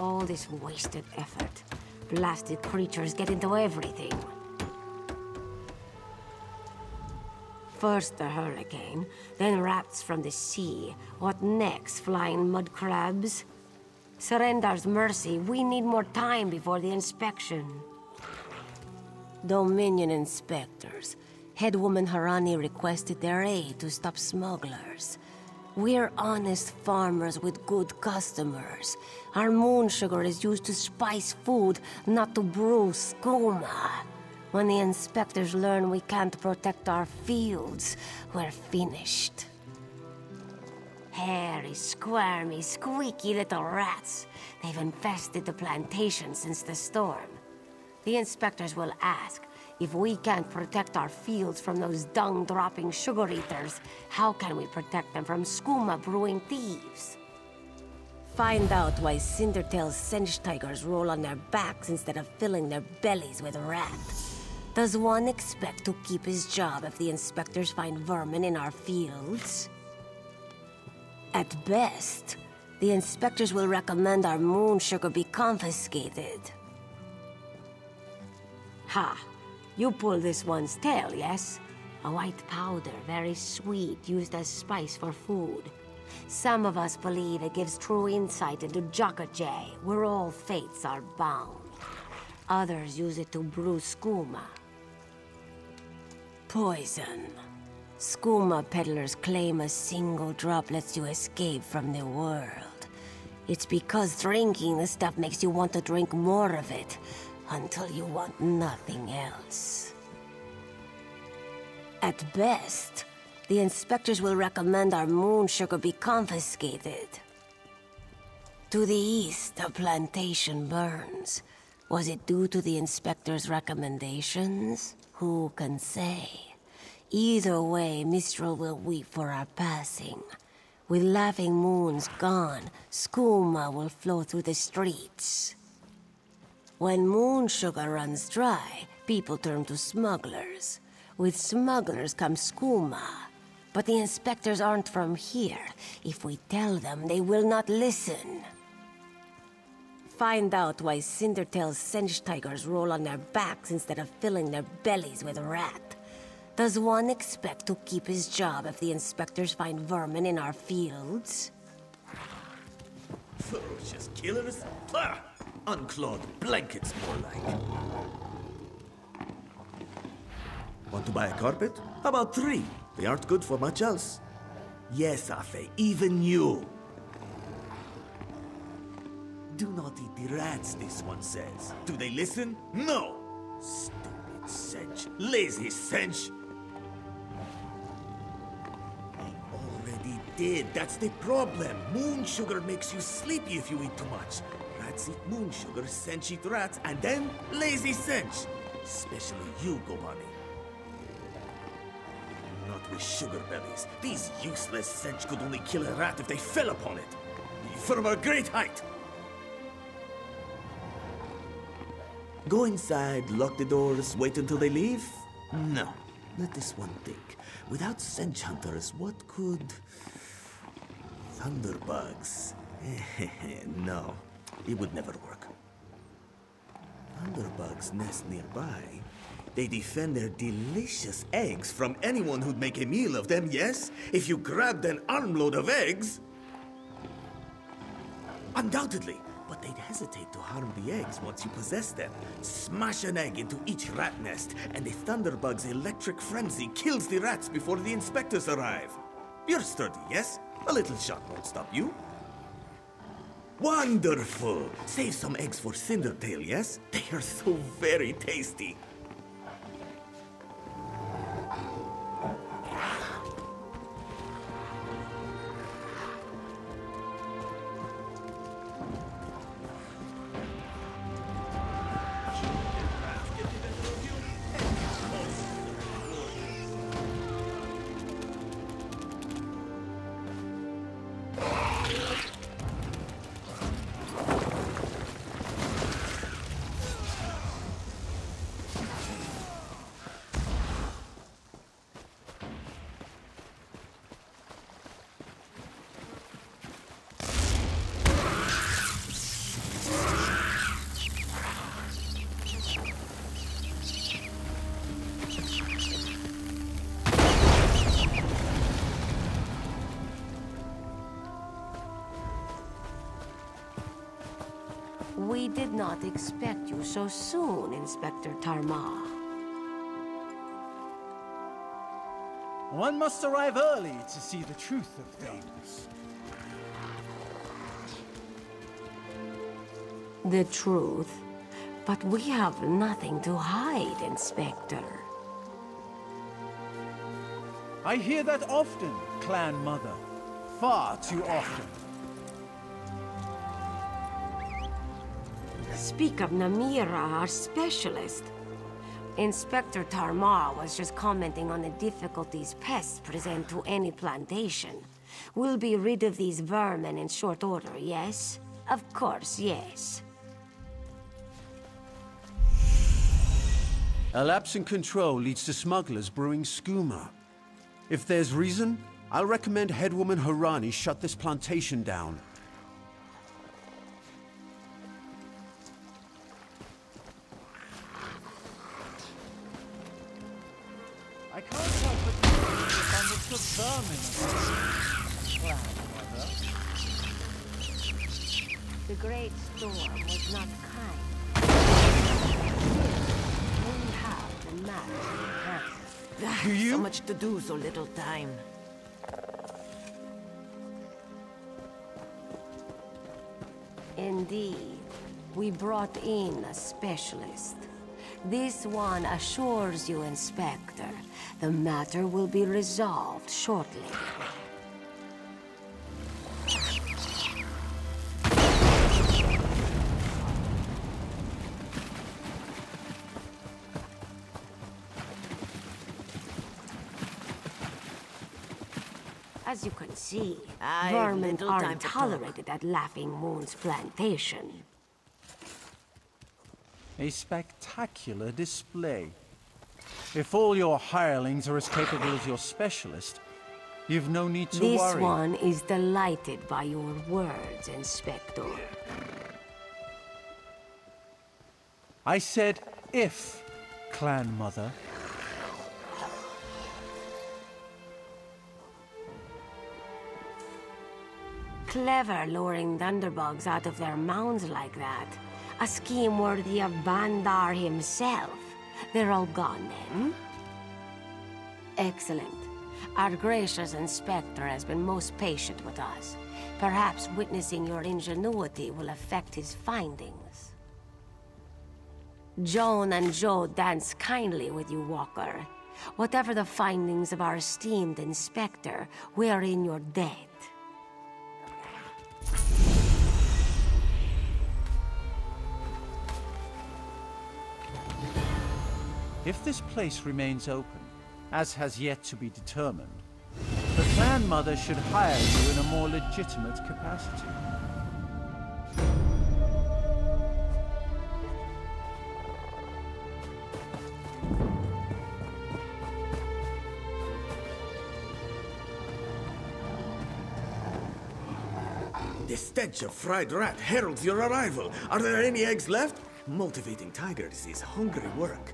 All this wasted effort. Blasted creatures get into everything. First the hurricane, then rats from the sea. What next, flying mud crabs? Surrender's mercy, we need more time before the inspection. Dominion inspectors. Headwoman Harani requested their aid to stop smugglers. We're honest farmers with good customers. Our moon sugar is used to spice food, not to brew skooma. When the inspectors learn we can't protect our fields, we're finished. Hairy, squirmy, squeaky little rats. They've infested the plantation since the storm. The inspectors will ask, if we can't protect our fields from those dung-dropping sugar eaters, how can we protect them from skooma-brewing thieves? Find out why Cinder-Tail's Sench tigers roll on their backs instead of filling their bellies with rat. Does one expect to keep his job if the inspectors find vermin in our fields? At best, the inspectors will recommend our moon sugar be confiscated. Ha! You pull this one's tail, yes? A white powder, very sweet, used as spice for food. Some of us believe it gives true insight into Jokajay, where all fates are bound. Others use it to brew skooma. Poison. Skooma peddlers claim a single drop lets you escape from the world. It's because drinking the stuff makes you want to drink more of it, until you want nothing else. At best, the inspectors will recommend our moon sugar be confiscated. To the east, a plantation burns. Was it due to the inspector's recommendations? Who can say? Either way, Mistral will weep for our passing. With laughing moons gone, skooma will flow through the streets. When moon sugar runs dry, people turn to smugglers. With smugglers comes skooma. But the inspectors aren't from here. If we tell them, they will not listen. Find out why Cinder-Tail's Sench tigers roll on their backs instead of filling their bellies with rat. Does one expect to keep his job if the inspectors find vermin in our fields? Ferocious killers? Ah! Unclawed blankets, more like. Want to buy a carpet? How about 3? They aren't good for much else. Yes, Afe, even you. Do not eat the rats, this one says. Do they listen? No! Stupid Sench. Lazy Sench. They already did. That's the problem. Moon sugar makes you sleepy if you eat too much. Rats eat moon sugar, Sench eat rats, and then lazy Sench. Especially you, Gobani. Not with sugar bellies. These useless Sench could only kill a rat if they fell upon it. From a great height. Go inside, lock the doors, wait until they leave? No. Let this one think. Without Sench hunters, what could... Thunderbugs? No. It would never work. Thunderbugs nest nearby. They defend their delicious eggs from anyone who'd make a meal of them, yes? If you grabbed an armload of eggs... Undoubtedly. But they'd hesitate to harm the eggs once you possess them. Smash an egg into each rat nest, and the Thunderbug's electric frenzy kills the rats before the inspectors arrive. You're sturdy, yes? A little shot won't stop you. Wonderful! Save some eggs for Cinder-Tail, yes? They are so very tasty. We did not expect you so soon, Inspector Tarma. One must arrive early to see the truth of things. The truth? But we have nothing to hide, Inspector. I hear that often, Clan Mother. Far too often. Speak of Namira, our specialist. Inspector Tarmar was just commenting on the difficulties pests present to any plantation. We'll be rid of these vermin in short order, yes? Of course, yes. A lapse in control leads to smugglers brewing skooma. If there's reason, I'll recommend Headwoman Harani shut this plantation down. I can't help but notice the abundance of vermin, Clan Mother. The great storm was not kind. We have the matter in hand. So much to do, so little time. Indeed. We brought in a specialist. This one assures you, Inspector, the matter will be resolved shortly. As you can see, vermin aren't tolerated at Laughing Moon's plantation. A spectacular display. If all your hirelings are as capable as your specialist, you've no need to worry. This one is delighted by your words, Inspector. I said if, Clan Mother. Clever luring thunderbugs out of their mounds like that. A scheme worthy of Bandar himself. They're all gone then? Excellent. Our gracious Inspector has been most patient with us. Perhaps witnessing your ingenuity will affect his findings. Joan and Joe dance kindly with you, Walker. Whatever the findings of our esteemed Inspector, we are in your debt. If this place remains open, as has yet to be determined, the Clan Mother should hire you in a more legitimate capacity. The stench of fried rat heralds your arrival. Are there any eggs left? Motivating tigers is hungry work.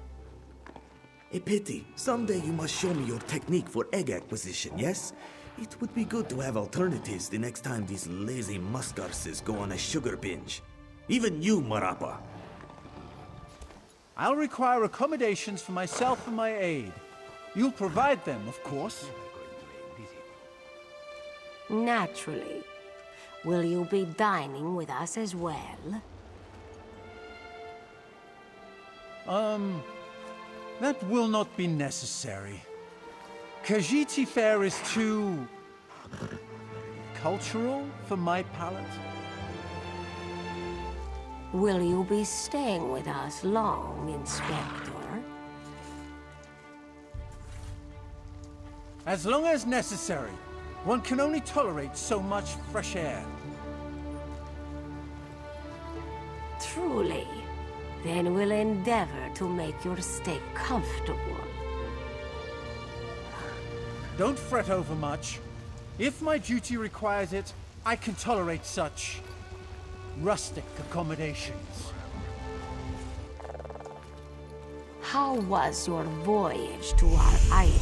A pity. Someday you must show me your technique for egg acquisition, yes? It would be good to have alternatives the next time these lazy muskarses go on a sugar binge. Even you, Marapa. I'll require accommodations for myself and my aide. You'll provide them, of course. Naturally. Will you be dining with us as well? That will not be necessary. Khajiit fare is too... cultural for my palate. Will you be staying with us long, Inspector? As long as necessary. One can only tolerate so much fresh air. Truly. Then we'll endeavor to make your stay comfortable. Don't fret over much. If my duty requires it, I can tolerate such rustic accommodations. How was your voyage to our island?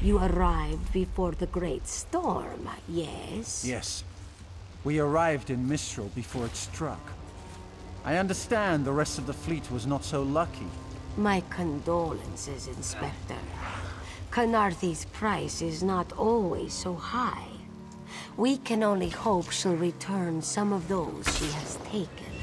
You arrived before the great storm, yes? Yes. We arrived in Mistral before it struck. I understand the rest of the fleet was not so lucky. My condolences, Inspector. Khenarthi's price is not always so high. We can only hope she'll return some of those she has taken.